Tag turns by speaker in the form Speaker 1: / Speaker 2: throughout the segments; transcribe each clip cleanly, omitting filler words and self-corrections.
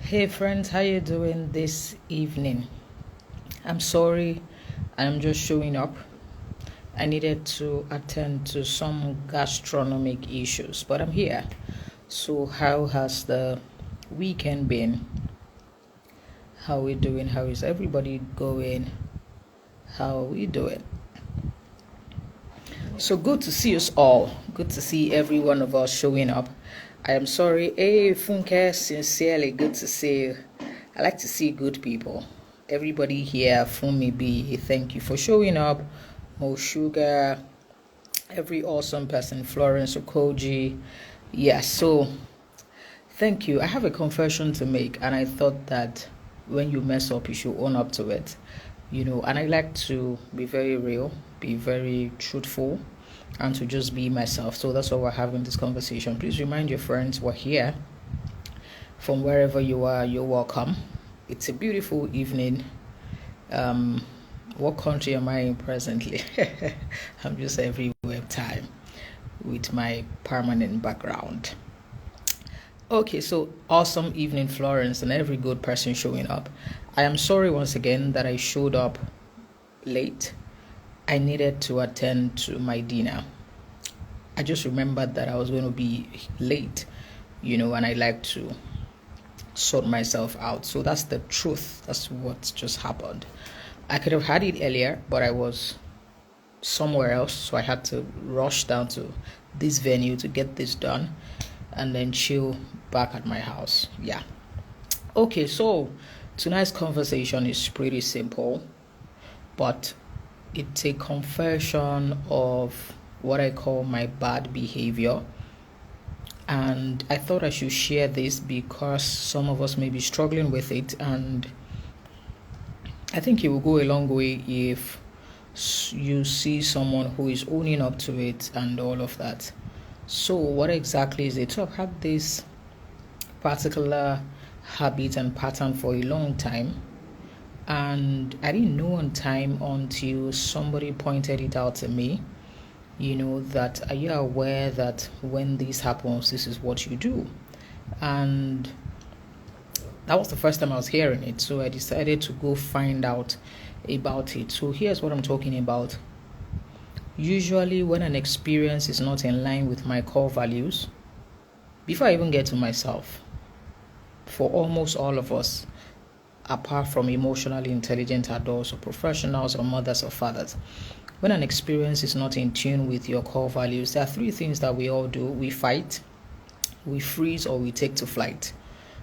Speaker 1: Hey friends, how you doing this evening? I'm sorry, I'm just showing up. I needed to attend to some gastronomic issues, but I'm here. So how has the weekend been? How are we doing? How is everybody going? How are we doing? So good to see us all. Good to see every one of us showing up. I am sorry. Hey, Funke, sincerely good to see you. I like to see good people. Everybody here, Fumi B, thank you for showing up. Mo Sugar, every awesome person, Florence Okoji. Yeah, so thank you. I have a confession to make, and I thought that when you mess up, you should own up to it. And I like to be very real, be very truthful, and to just be myself. So that's why we're having this conversation. Please remind your friends we're here. From wherever you are, you're welcome. It's a beautiful evening. What country am I in presently? I'm just everywhere time with my permanent background. Okay, so awesome evening, Florence, and every good person showing up. I am sorry once again that I showed up late. I needed to attend to my dinner. I just remembered that I was going to be late, and I like to sort myself out. So that's the truth. That's what just happened. I could have had it earlier, but I was somewhere else, so I had to rush down to this venue to get this done and then chill back at my house. Yeah. Okay, so tonight's conversation is pretty simple, but it's a confession of what I call my bad behavior. And I thought I should share this because some of us may be struggling with it, and I think it will go a long way if you see someone who is owning up to it and all of that. So what exactly is it? So I've had this particular habit and pattern for a long time, and I didn't know on time until somebody pointed it out to me. That are you aware that when this happens, this is what you do? And that was the first time I was hearing it, so I decided to go find out about it. So here's what I'm talking about. Usually when an experience is not in line with my core values, before I even get to myself, for almost all of us, apart from emotionally intelligent adults or professionals or mothers or fathers, when an experience is not in tune with your core values, there are three things that we all do. We fight, we freeze, or we take to flight.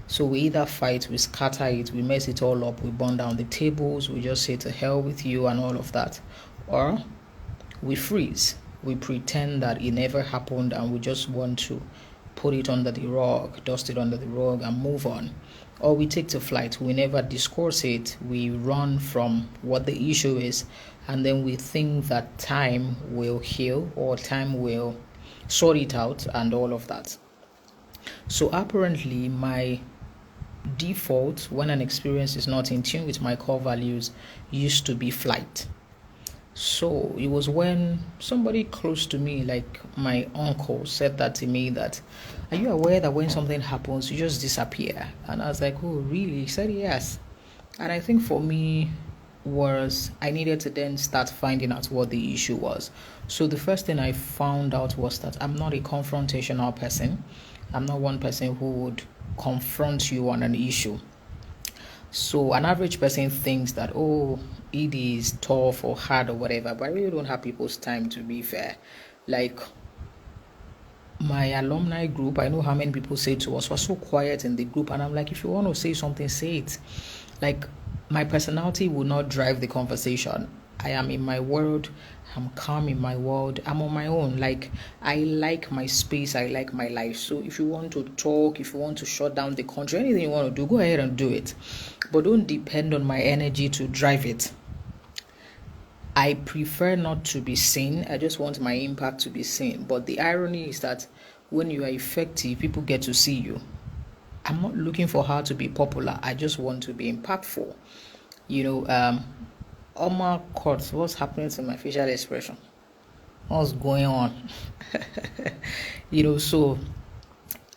Speaker 1: So we either fight, we scatter it, we mess it all up, we burn down the tables, we just say to hell with you and all of that. Or we freeze, we pretend that it never happened and we just want to put it under the rug, dust it under the rug and move on. Or we take to flight, we never discourse it, we run from what the issue is, and then we think that time will heal or time will sort it out and all of that. So apparently my default when an experience is not in tune with my core values used to be flight. So it was when somebody close to me, like my uncle, said that to me that, are you aware that when something happens, you just disappear? And I was like, oh, really? He said, yes. And I think for me was I needed to then start finding out what the issue was. So the first thing I found out was that I'm not a confrontational person. I'm not one person who would confront you on an issue. So an average person thinks that, oh, it is tough or hard or whatever, but I really don't have people's time, to be fair. Like my alumni group, I know how many people say to us, we're so quiet in the group, and I'm like, if you want to say something, say it. Like my personality will not drive the conversation. I am in my world, I'm calm in my world, I'm on my own. Like I like my space, I like my life. So if you want to talk, if you want to shut down the country, anything you want to do, go ahead and do it. But don't depend on my energy to drive it. I prefer not to be seen. I just want my impact to be seen. But the irony is that when you are effective, people get to see you. I'm not looking for how to be popular. I just want to be impactful. Omar Court, what's happening to my facial expression? What's going on? So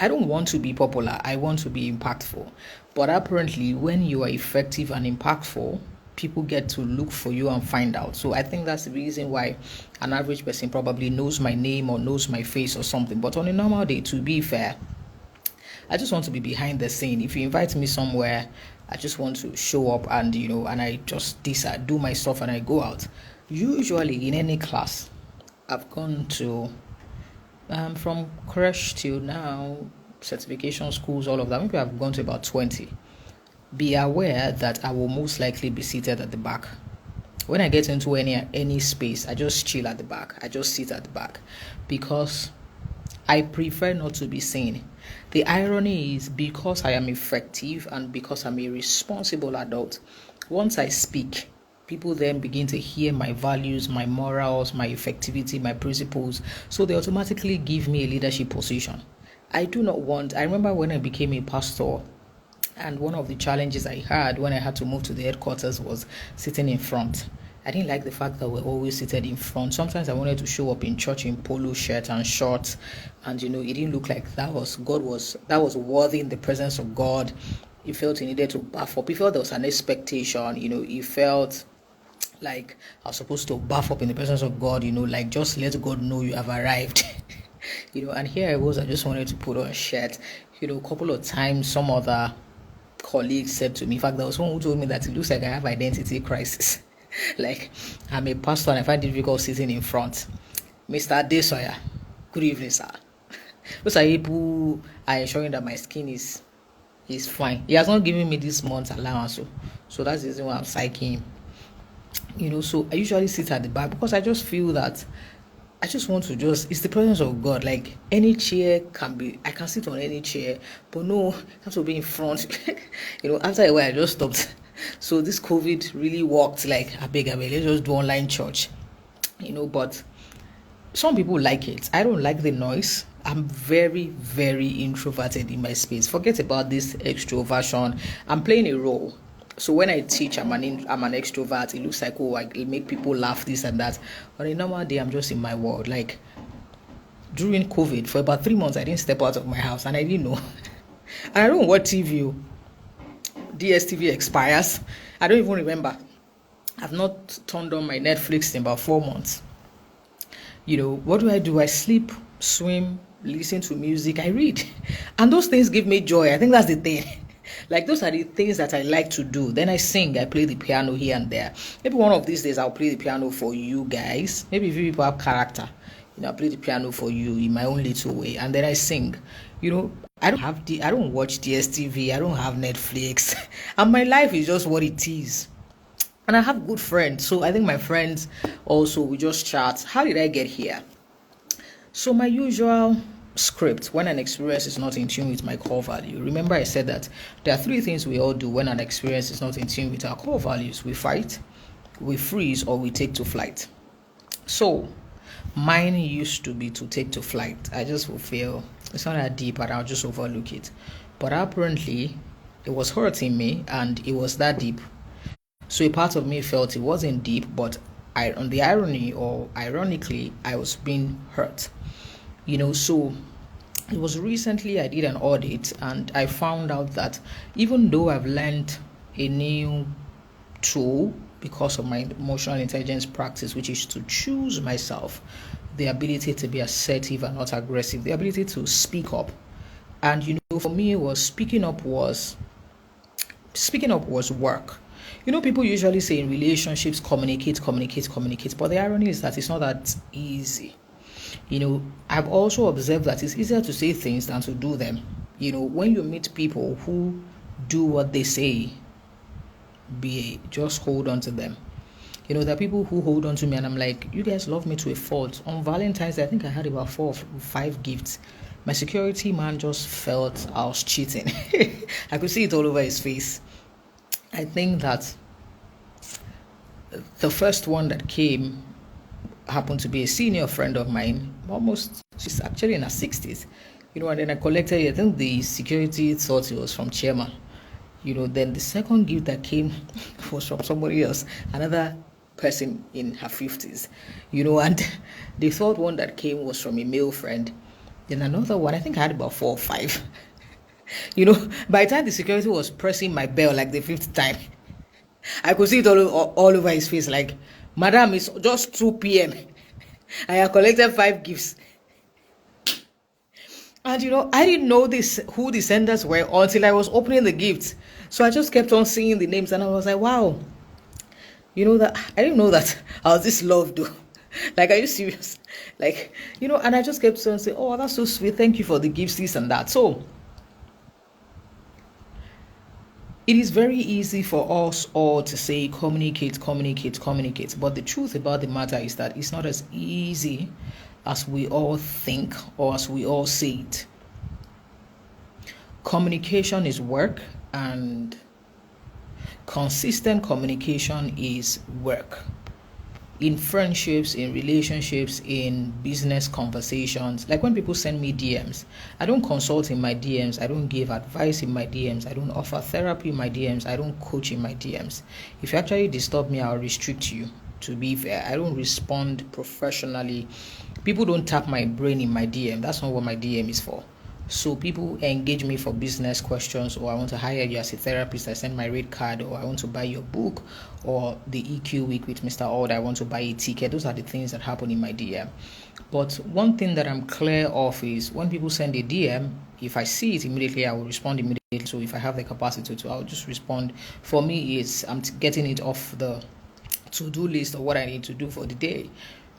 Speaker 1: I don't want to be popular. I want to be impactful. But apparently, when you are effective and impactful, people get to look for you and find out. So I think that's the reason why an average person probably knows my name or knows my face or something. But on a normal day, to be fair, I just want to be behind the scene. If you invite me somewhere, I just want to show up and, and I just decide, do my stuff and I go out. Usually in any class, I've gone to, from crash till now, certification schools, all of that. Maybe I've gone to about 20. Be aware that I will most likely be seated at the back. When I get into any space, I just chill at the back. I just sit at the back because I prefer not to be seen. The irony is, because I am effective and because I'm a responsible adult, once I speak, people then begin to hear my values, my morals, my effectivity, my principles, so they automatically give me a leadership position. I remember when I became a pastor, and one of the challenges I had when I had to move to the headquarters was sitting in front. I didn't like the fact that we're always seated in front. Sometimes I wanted to show up in church in polo shirt and shorts, and it didn't look like that was worthy in the presence of God. He felt he needed to buff up. He felt there was an expectation. He felt like I was supposed to buff up in the presence of God. Like just let God know you have arrived. And here I was. I just wanted to put on a shirt. A couple of times, some other colleagues said to me, in fact, there was one who told me that it looks like I have identity crisis. Like, I'm a pastor and I find it difficult sitting in front. Mr. Desoya, good evening, sir. Those are people are ensuring that my skin is fine. He has not given me this month's allowance, so that's the reason why I'm psyching him. So I usually sit at the back because I just feel that I just want to it's the presence of God. Like, any chair I can sit on any chair, but no, I have to be in front. After a while, I just stopped. So this COVID really worked. Like, I beg, let's just do online church. But some people like it. I don't like the noise. I'm very, very introverted in my space. Forget about this extroversion. I'm playing a role. So when I teach, I'm an extrovert. It looks like, I make people laugh, this and that. On a normal day, I'm just in my world. Like, during COVID, for about 3 months, I didn't step out of my house, and I didn't know. And I don't watch TV. DSTV expires. I don't even remember. I've not turned on my Netflix in about 4 months. What do? I sleep, swim, listen to music, I read. And those things give me joy. I think that's the thing. Like, those are the things that I like to do. Then I sing, I play the piano here and there. Maybe one of these days I'll play the piano for you guys. Maybe if you people have character, I'll play the piano for you in my own little way. And then I sing. I don't watch DSTV, I don't have Netflix. And my life is just what it is. And I have good friends. So I think my friends also, we just chat. How did I get here? So my usual script, when an experience is not in tune with my core value. Remember, I said that there are 3 things we all do when an experience is not in tune with our core values. We fight, we freeze, or we take to flight. So mine used to be to take to flight. I just will feel it's not that deep and I'll just overlook it. But apparently it was hurting me and it was that deep. So a part of me felt it wasn't deep, but ironically, I was being hurt. So it was recently I did an audit and I found out that even though I've learned a new tool because of my emotional intelligence practice, which is to choose myself, the ability to be assertive and not aggressive, the ability to speak up. And for me, speaking up was work. People usually say in relationships, communicate, but the irony is that it's not that easy. I've also observed that it's easier to say things than to do them. When you meet people who do what they say, just hold on to them. There are people who hold on to me and I'm like, you guys love me to a fault. On Valentine's Day, I think I had about 4 or 5 gifts. My security man just felt I was cheating. I could see it all over his face. I think that the first one that came happened to be a senior friend of mine. She's actually in her 60s. And then I collected it. I think the security thought it was from chairman. Then the second gift that came was from somebody else, another person in her 50s. And the third one that came was from a male friend. Then another one, I think I had about 4 or 5. By the time the security was pressing my bell like the 5th time, I could see it all over his face, like, Madam, it's just 2 p.m. I have collected 5 gifts. And I didn't know who the senders were until I was opening the gifts. So I just kept on seeing the names and I was like, wow, that I didn't know that I was this loved though. Like, are you serious? Like, and I just kept on saying, oh, that's so sweet. Thank you for the gifts, this and that. So it is very easy for us all to say communicate, communicate, communicate. But the truth about the matter is that it's not as easy as we all think or as we all say it. Communication is work, and consistent communication is work. In friendships, in relationships, in business conversations, like when people send me DMs, I don't consult in my DMs, I don't give advice in my DMs, I don't offer therapy in my DMs, I don't coach in my DMs. If you actually disturb me, I'll restrict you. To be fair, I don't respond professionally. People don't tap my brain in my DM. That's not what my DM is for. So people engage me for business questions, or I want to hire you as a therapist, I send my rate card, or I want to buy your book, or the EQ week with Mr. Odd, I want to buy a ticket. Those are the things that happen in my DM. But one thing that I'm clear of is when people send a DM, if I see it immediately, I will respond immediately. So if I have the capacity to, I'll just respond. For me, I'm getting it off the to-do list of what I need to do for the day.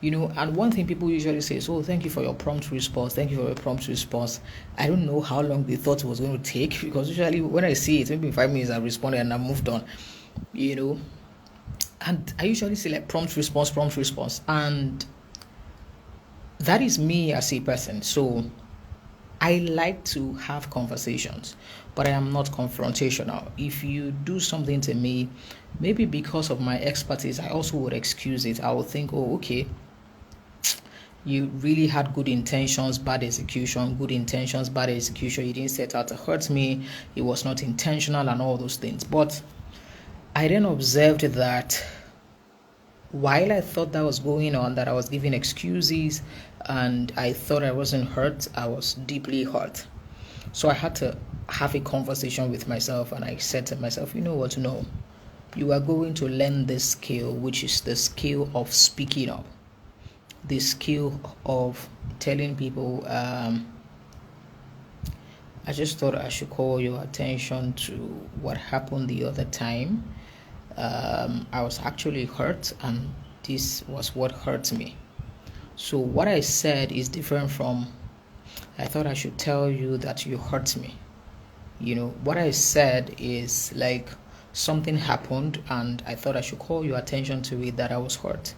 Speaker 1: And one thing people usually say is, oh, thank you for your prompt response. Thank you for your prompt response. I don't know how long they thought it was going to take, because usually when I see it, maybe in 5 minutes I've responded and I've moved on, And I usually say like prompt response. And that is me as a person. So I like to have conversations, but I am not confrontational. If you do something to me, maybe because of my expertise, I also would excuse it. I would think, oh, okay, you really had good intentions, bad execution, good intentions, bad execution. You didn't set out to hurt me. It was not intentional and all those things. But I then observed that while I thought that was going on, that I was giving excuses and I thought I wasn't hurt, I was deeply hurt. So I had to have a conversation with myself, and I said to myself, you know what, no, you are going to learn this skill, which is the skill of speaking up, the skill of telling people, I just thought I should call your attention to what happened the other time. I was actually hurt, and this was what hurt me. So what I said is different from, I thought I should tell you that you hurt me. What I said is like, something happened and I thought I should call your attention to it, that I was hurt.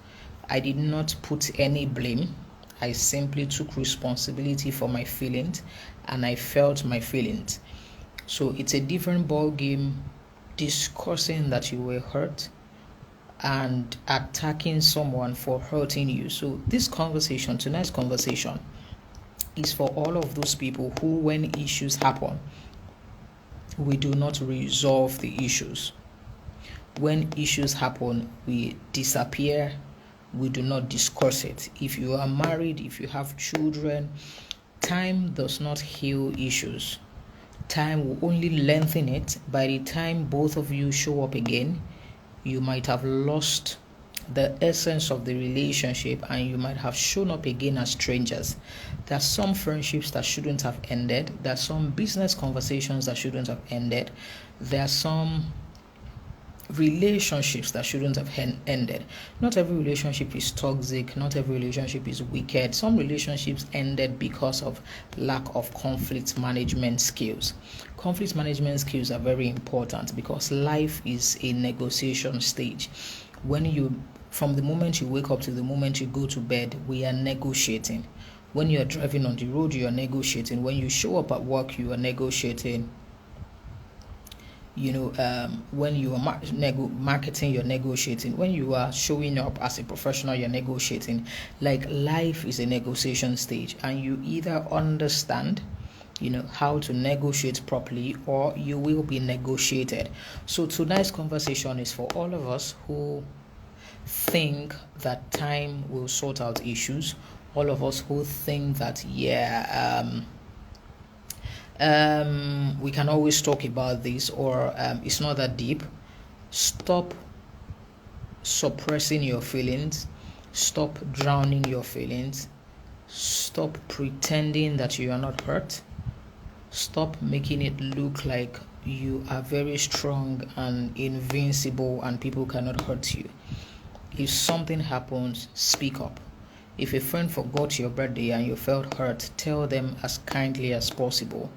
Speaker 1: I did not put any blame. I simply took responsibility for my feelings, and I felt my feelings. So it's a different ball game discussing that you were hurt and attacking someone for hurting you. So tonight's conversation is for all of those people who, when issues happen, we do not resolve the issues. When issues happen, we disappear, we do not discuss it. If you are married, if you have children, time does not heal issues. Time will only lengthen it. By the time both of you show up again, you might have lost the essence of the relationship, and you might have shown up again as strangers. There are some friendships that shouldn't have ended. There are some business conversations that shouldn't have ended. There are some relationships that shouldn't have ended. Not every relationship is toxic. Not every relationship is wicked. Some relationships ended because of lack of conflict management skills. Conflict management skills are very important, because life is a negotiation stage. From the moment you wake up to the moment you go to bed, we are negotiating. When you are driving on the road, you are negotiating. When you show up at work, you are negotiating. When you are marketing, you're negotiating. When you are showing up as a professional, you're negotiating. Like, life is a negotiation stage, and you either understand how to negotiate properly, or you will be negotiated. So tonight's conversation is for all of us who think that time will sort out issues, All of us who think that, we can always talk about this, or it's not that deep. Stop suppressing your feelings. Stop drowning your feelings. Stop pretending that you are not hurt. Stop making it look like you are very strong and invincible and people cannot hurt you. If something happens, speak up. If a friend forgot your birthday and you felt hurt, tell them as kindly as possible.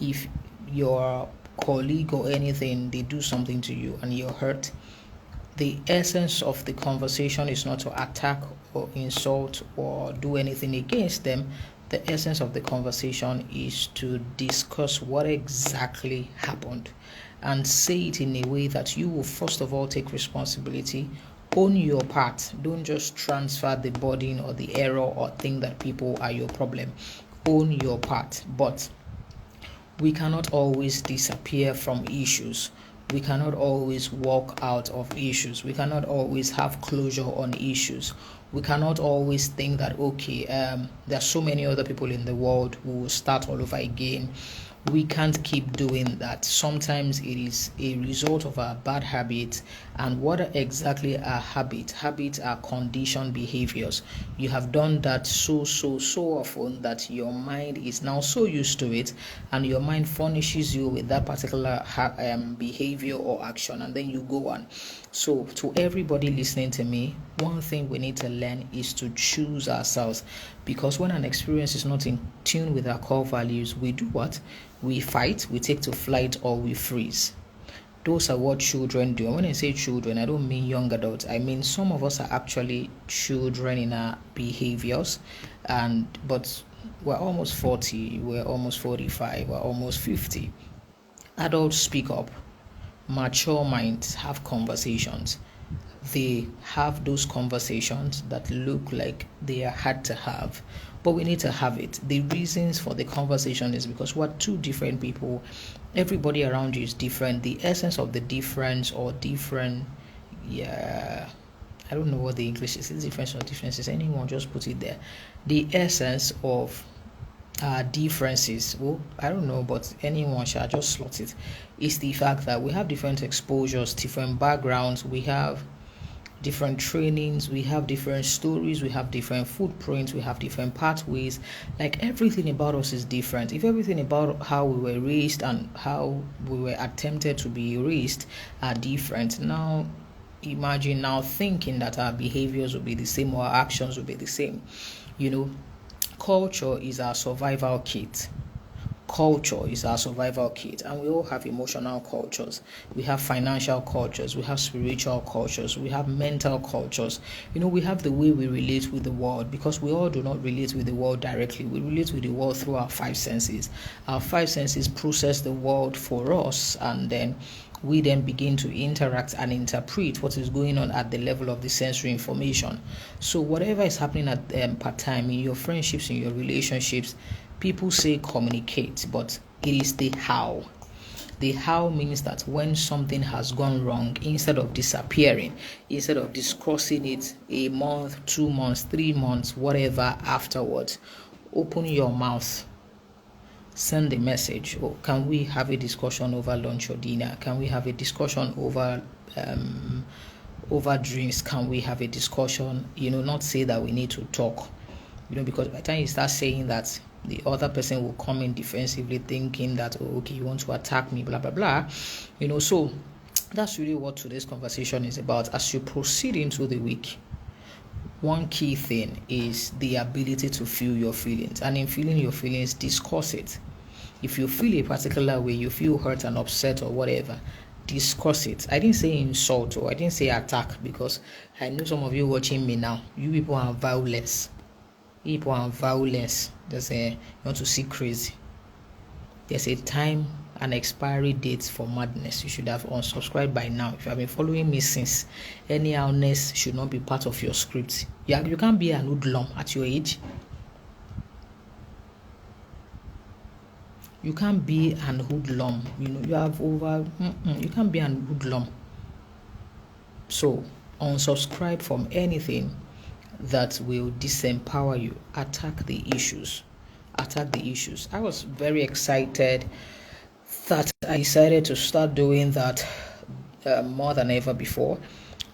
Speaker 1: If your colleague or anything, they do something to you and you're hurt, the essence of the conversation is not to attack or insult or do anything against them. The essence of the conversation is to discuss what exactly happened and say it in a way that you will first of all take responsibility, own your part. Don't just transfer the burden or the error or think that people are your problem. Own your part. But we cannot always disappear from issues. We cannot always walk out of issues. We cannot always have closure on issues. We cannot always think that, okay, there are so many other people in the world who will start all over again. We can't keep doing that. Sometimes it is a result of our bad habits. And what exactly are habits? Habits are conditioned behaviors. You have done that so often that your mind is now so used to it, and your mind furnishes you with that particular behavior or action, and then you go on. So to everybody listening to me, one thing we need to learn is to choose ourselves, because when an experience is not in tune with our core values, we do what? We fight, we take to flight, or we freeze. Those are what children do. And when I say children, I don't mean young adults. I mean some of us are actually children in our behaviors, but we're almost 40, we're almost 45, we're almost 50. Adults speak up. Mature minds have conversations. They have those conversations that look like they are hard to have, but we need to have it. The reasons for the conversation is because we're two different people. Everybody around you is different. The essence of the difference or different, I don't know what the English is. It's difference or differences. Anyone just put it there. The essence of differences, well, I don't know, but anyone shall just slot it. It's the fact that we have different exposures, different backgrounds, we have different trainings, we have different stories, we have different footprints, we have different pathways. Like everything about us is different. If everything about how we were raised and how we were attempted to be raised are different, now imagine now thinking that our behaviors will be the same or our actions will be the same. Culture is our survival kit. Culture is our survival kit, and we all have emotional cultures. We have financial cultures, we have spiritual cultures, we have mental cultures. We have the way we relate with the world, because we all do not relate with the world directly. We relate with the world through our five senses. Our five senses process the world for us, and then we then begin to interact and interpret what is going on at the level of the sensory information. So whatever is happening at part time in your friendships, in your relationships, people say communicate, but it is the how. The how means that when something has gone wrong, instead of disappearing, instead of discussing it a month, 2 months, 3 months, whatever afterwards, open your mouth. Send a message. Oh, can we have a discussion over lunch or dinner? Can we have a discussion over drinks? Can we have a discussion? Not say that we need to talk. Because by the time you start saying that, the other person will come in defensively thinking that, oh, okay, you want to attack me, blah, blah, blah. So that's really what today's conversation is about. As you proceed into the week, one key thing is the ability to feel your feelings. And in feeling your feelings, discuss it. If you feel a particular way, you feel hurt and upset or whatever, discuss it. I didn't say insult or I didn't say attack, because I know some of you watching me now, you people are violence. People are violence. You want to see crazy. There's a time and expiry date for madness. You should have unsubscribed by now. If you have been following me since, anyhowness should not be part of your script. You can't be an hoodlum at your age. You can't be an hoodlum. You have over. You can't be an hoodlum. So unsubscribe from anything that will disempower you. Attack the issues. Attack the issues. I was very excited that I decided to start doing that more than ever before,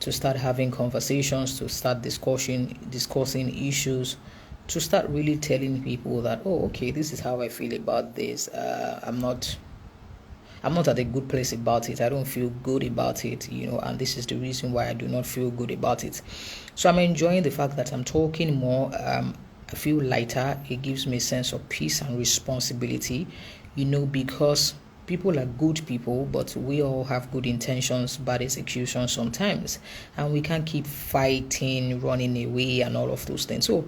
Speaker 1: to start having conversations, to start discussing issues, to start really telling people that, oh, okay, this is how I feel about this. I'm not at a good place about it. I don't feel good about it, and this is the reason why I do not feel good about it. So I'm enjoying the fact that I'm talking more. I feel lighter. It gives me a sense of peace and responsibility, because people are good people, but we all have good intentions, bad execution sometimes, and we can't keep fighting, running away, and all of those things. So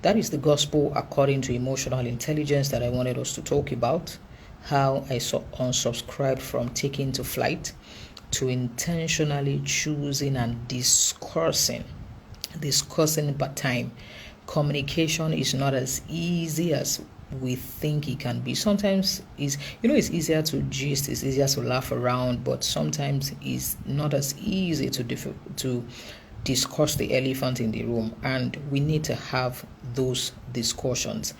Speaker 1: that is the gospel according to emotional intelligence that I wanted us to talk about. How I unsubscribed from taking to flight to intentionally choosing and discussing per time. Communication is not as easy as we think it can be. Sometimes it's easier to gist, it's easier to laugh around, but sometimes it's not as easy to discuss the elephant in the room, and we need to have those discussions.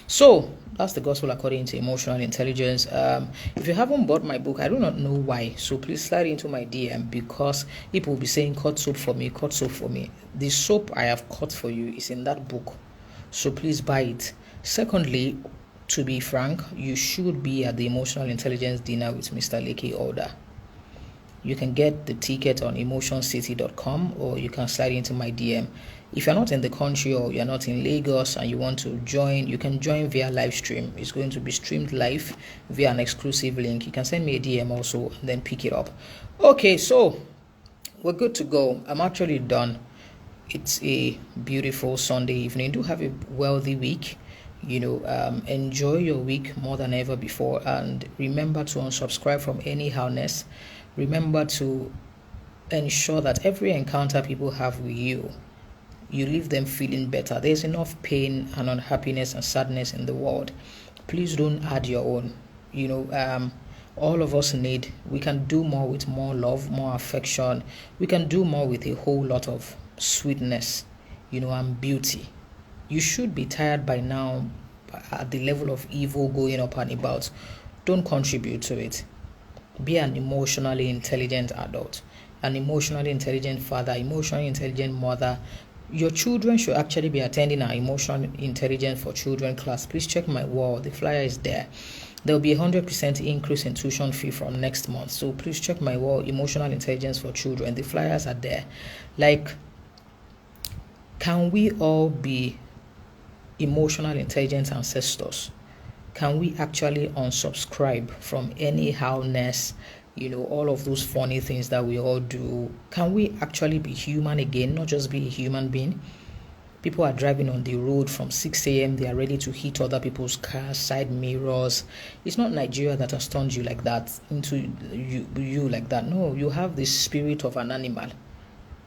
Speaker 1: So that's the gospel according to emotional intelligence. If you haven't bought my book, I do not know why, so please slide into my DM, because people will be saying cut soap for me. The soap I have cut for you is in that book, so please buy it. Secondly, to be frank, you should be at the emotional intelligence dinner with Mr. Leke Order. You can get the ticket on emotioncity.com, or you can slide into my DM. If you're not in the country or you're not in Lagos and you want to join, you can join via live stream. It's going to be streamed live via an exclusive link. You can send me a DM also and then pick it up. Okay, so we're good to go. I'm actually done. It's a beautiful Sunday evening. Do have a wealthy week. Enjoy your week more than ever before, and remember to unsubscribe from anyhowness. Remember to ensure that every encounter people have with you leave them feeling better. There's enough pain and unhappiness and sadness in the world. Please don't add your own. All of us we can do more with more love, more affection. We can do more with a whole lot of sweetness, and beauty. You should be tired by now at the level of evil going up and about. Don't contribute to it. Be an emotionally intelligent adult, an emotionally intelligent father, emotionally intelligent mother. Your children should actually be attending our emotional intelligence for children class. Please check my wall. The flyer is there. There will be 100% increase in tuition fee from next month. So please check my wall, emotional intelligence for children. The flyers are there. Can we all be emotional intelligence ancestors? Can we actually unsubscribe from anyhowness, all of those funny things that we all do? Can we actually be human again, not just be a human being? People are driving on the road from 6 a.m. They are ready to hit other people's cars, side mirrors. It's not Nigeria that has turned you like that, into you like that. No, you have the spirit of an animal,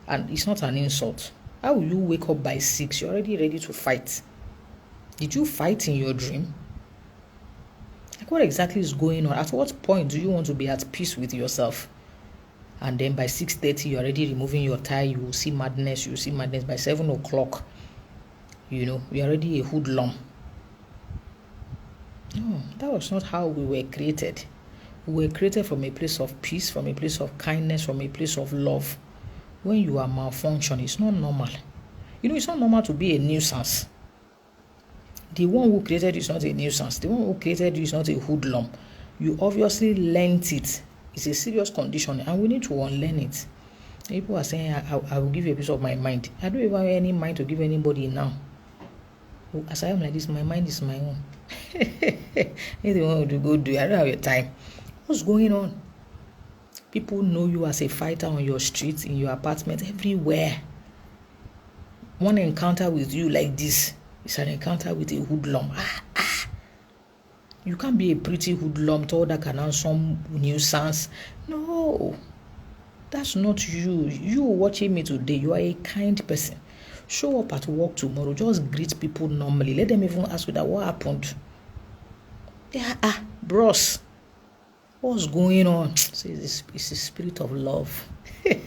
Speaker 1: and it's not an insult. How will you wake up by 6? You're already ready to fight. Did you fight in your dream? What exactly is going on? At what point do you want to be at peace with yourself? And then by 6:30, you're already removing your tie. You will see madness. By 7 o'clock, you're already a hoodlum. No, that was not how we were created. We were created from a place of peace, from a place of kindness, from a place of love. When you are malfunctioning, it's not normal. It's not normal to be a nuisance. The one who created you is not a nuisance. The one who created you is not a hoodlum. You obviously learnt it. It's a serious condition, and we need to unlearn it. People are saying, I will give you a piece of my mind. I don't even have any mind to give anybody now. As I am like this, my mind is my own. Anything you want to go do, I don't have your time. What's going on? People know you as a fighter on your streets, in your apartment, everywhere. One encounter with you like this, it's an encounter with a hoodlum. You can't be a pretty hoodlum told that can have some nuisance. No, that's not you. You watching me today, you are a kind person. Show up at work tomorrow. Just greet people normally. Let them even ask you that what happened. Bros, what's going on? See, it's the spirit of love. Do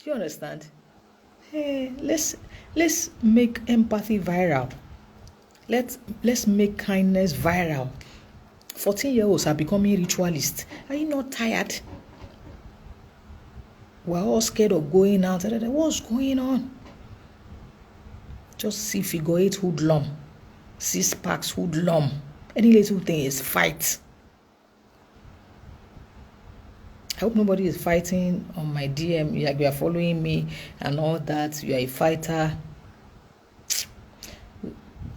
Speaker 1: you understand? Hey, let's Let's make empathy viral. Let's make kindness viral. 14-year-olds are becoming ritualists. Are you not tired? We're all scared of going out. What's going on? Just see figure 8 hoodlum. 6 packs hoodlum. Any little thing is fight. I hope nobody is fighting on my DM. Like you are following me and all that. You are a fighter.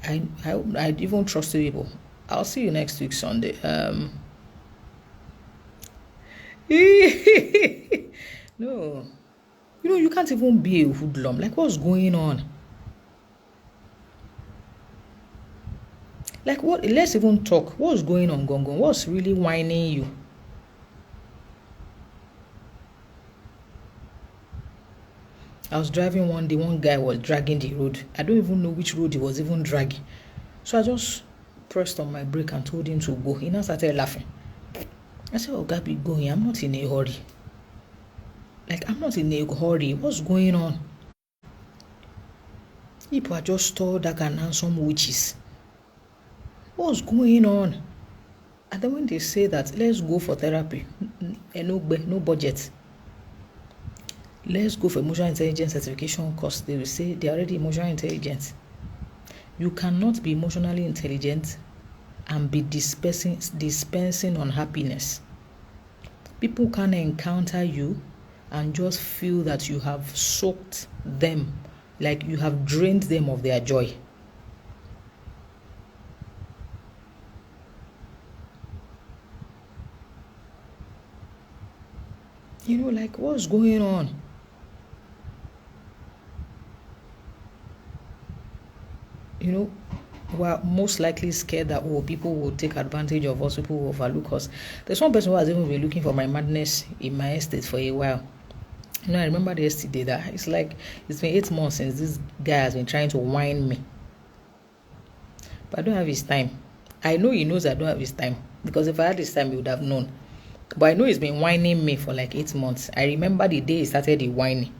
Speaker 1: I even trust you people. I'll see you next week Sunday. No. You can't even be a hoodlum. Like, what's going on? Like, what? Let's even talk. What's going on, Gongon? What's really whining you? I was driving one day. One guy was dragging the road. I don't even know which road he was even dragging. So I just pressed on my brake and told him to go. He now started laughing. I said, oh, Gabi, going. I'm not in a hurry. Like, I'm not in a hurry. What's going on? People are just told that can answer some witches. What's going on? And then when they say that, let's go for therapy. No budget. Let's go for emotional intelligence certification course. They will say they're already emotional intelligent. You cannot be emotionally intelligent and be dispensing on happiness. People can encounter you and just feel that you have soaked them, like you have drained them of their joy. Like, what's going on? We're most likely scared that people will take advantage of us, people will overlook us. There's one person who has even been looking for my madness in my estate for a while. I remember yesterday that it's like it's been 8 months since this guy has been trying to whine me. But I don't have his time. I know he knows I don't have his time, because if I had his time, he would have known. But I know he's been whining me for like 8 months. I remember the day he started the whining.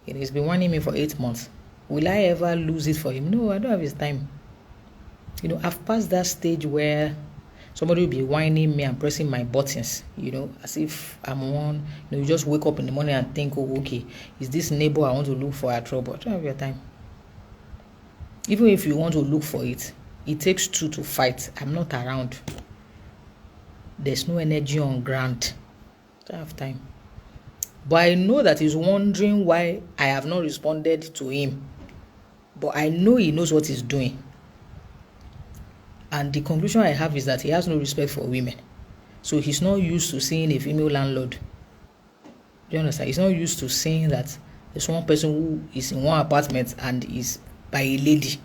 Speaker 1: He's been whining me for 8 months. Will I ever lose it for him? No, I don't have his time. I've passed that stage where somebody will be whining me and pressing my buttons, as if I'm one. You just wake up in the morning and think, oh, okay, is this neighbor I want to look for a trouble? I don't have your time. Even if you want to look for it, it takes 2 to fight. I'm not around. There's no energy on ground. I don't have time. But I know that he's wondering why I have not responded to him. But I know he knows what he's doing. And the conclusion I have is that he has no respect for women. So he's not used to seeing a female landlord. Do you understand? He's not used to seeing that there's one person who is in one apartment and is by a lady.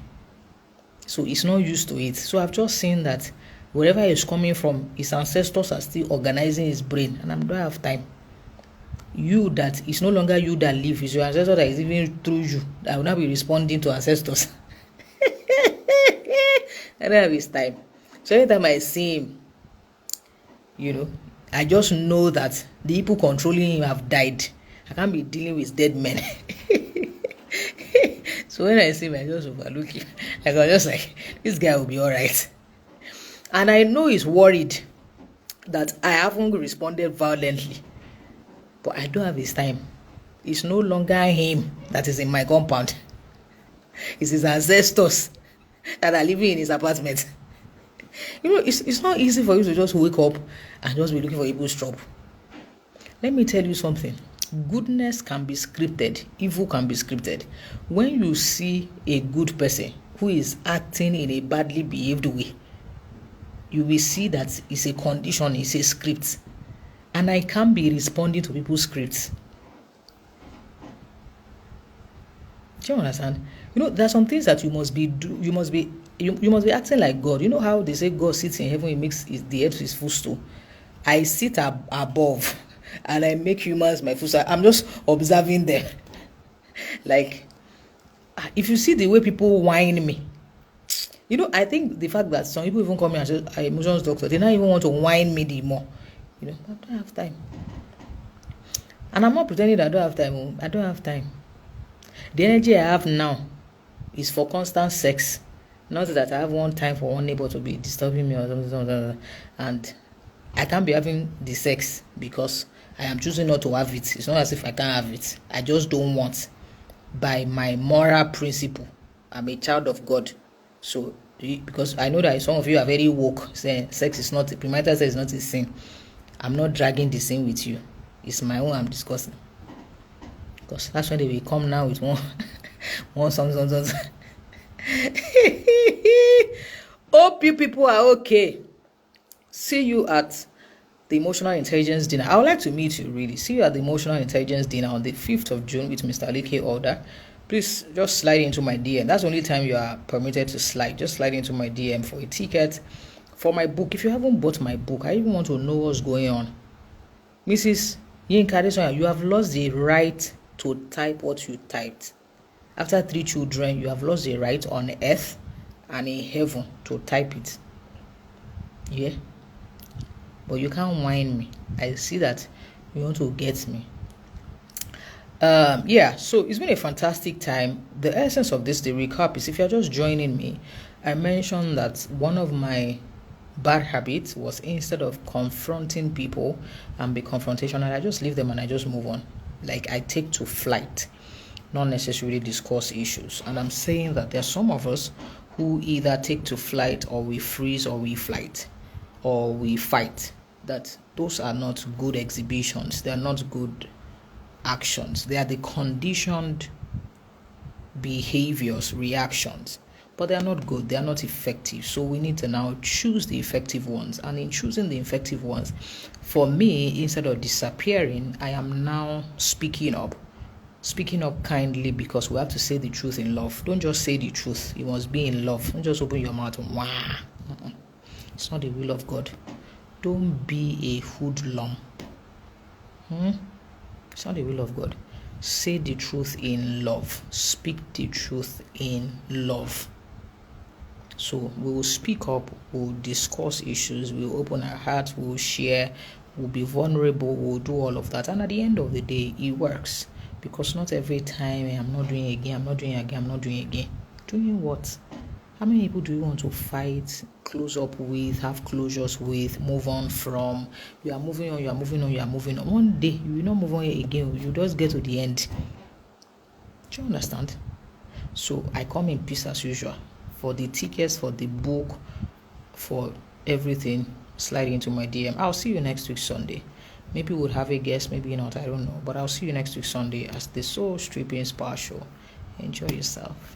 Speaker 1: So he's not used to it. So I've just seen that wherever he's coming from, his ancestors are still organizing his brain. And I don't have time. It's no longer you that live. It's your ancestor that is living through you. I will not be responding to ancestors. I don't have his time. So anytime I see him, I just know that the people controlling him have died. I can't be dealing with dead men. So when I see him, I just overlook him. I'm just like, this guy will be all right. And I know he's worried that I haven't responded violently. But I don't have his time. It's no longer him that is in my compound. It's his ancestors that are living in his apartment. It's not easy for you to just wake up and just be looking for people's trouble. Let me tell you something. Goodness can be scripted. Evil can be scripted. When you see a good person who is acting in a badly behaved way, you will see that it's a condition, it's a script. And I can't be responding to people's scripts. Do you understand? There are some things that you must be acting like God. You know how they say God sits in heaven, he makes the earth his footstool. I sit above and I make humans my footstool. I'm just observing them. Like, if you see the way people whine me, I think the fact that some people even come here and say, I'm emotions doctor, they don't even want to whine me the more. I don't have time. And I'm not pretending that I don't have time. I don't have time. The energy I have now is for constant sex. Not that I have one time for one neighbor to be disturbing me or something, and I can't be having the sex because I am choosing not to have it. It's not as if I can't have it. I just don't want. By my moral principle, I'm a child of God. So, because I know that some of you are very woke, saying sex is not, premarital sex is not a sin. I'm not dragging the sin with you. It's my own I'm discussing. Because that's when they will come now with one something. Hope you people are okay. See you at the emotional intelligence dinner. I would like to meet you really. See you at the emotional intelligence dinner on the 5th of June with Mr. Alike Order. Please just slide into my DM. That's the only time you are permitted to slide. Just slide into my DM for a ticket for my book. If you haven't bought my book, I even want to know what's going on. Mrs. Yinka, you have lost the right to type what you typed. After 3 children, you have lost the right on earth and in heaven to type it. Yeah? But you can't whine me. I see that you want to get me. Yeah, so it's been a fantastic time. The essence of this, the recap is, if you're just joining me, I mentioned that one of my bad habits was, instead of confronting people and be confrontational, I just leave them and I just move on. Like, I take to flight, not necessarily discuss issues. And I'm saying that there are some of us who either take to flight, or we freeze, or we flight, or we fight. That those are not good exhibitions. They are not good actions. They are the conditioned behaviors, reactions, but they are not good. They are not effective. So we need to now choose the effective ones. And in choosing the effective ones, for me, instead of disappearing, I am now speaking up kindly, because we have to say the truth in love. Don't just say the truth. You must be in love. Don't just open your mouth and wah. It's not the will of God. Don't be a hoodlum. It's not the will of God. Say the truth in love. Speak the truth in love. So we will speak up, we'll discuss issues, we'll open our hearts, we'll share, we'll be vulnerable, we'll do all of that. And at the end of the day, it works. Because not every time I'm not doing again. Doing what? How many people do you want to fight, close up with, have closures with, move on from? You are moving on. One day, you will not move on again. You just get to the end. Do you understand? So I come in peace as usual. For the tickets, for the book, for everything, slide into my DM. I'll see you next week Sunday. Maybe we'll have a guest, maybe not, I don't know. But I'll see you next week Sunday as the Soul Stripping Spa Show. Enjoy yourself.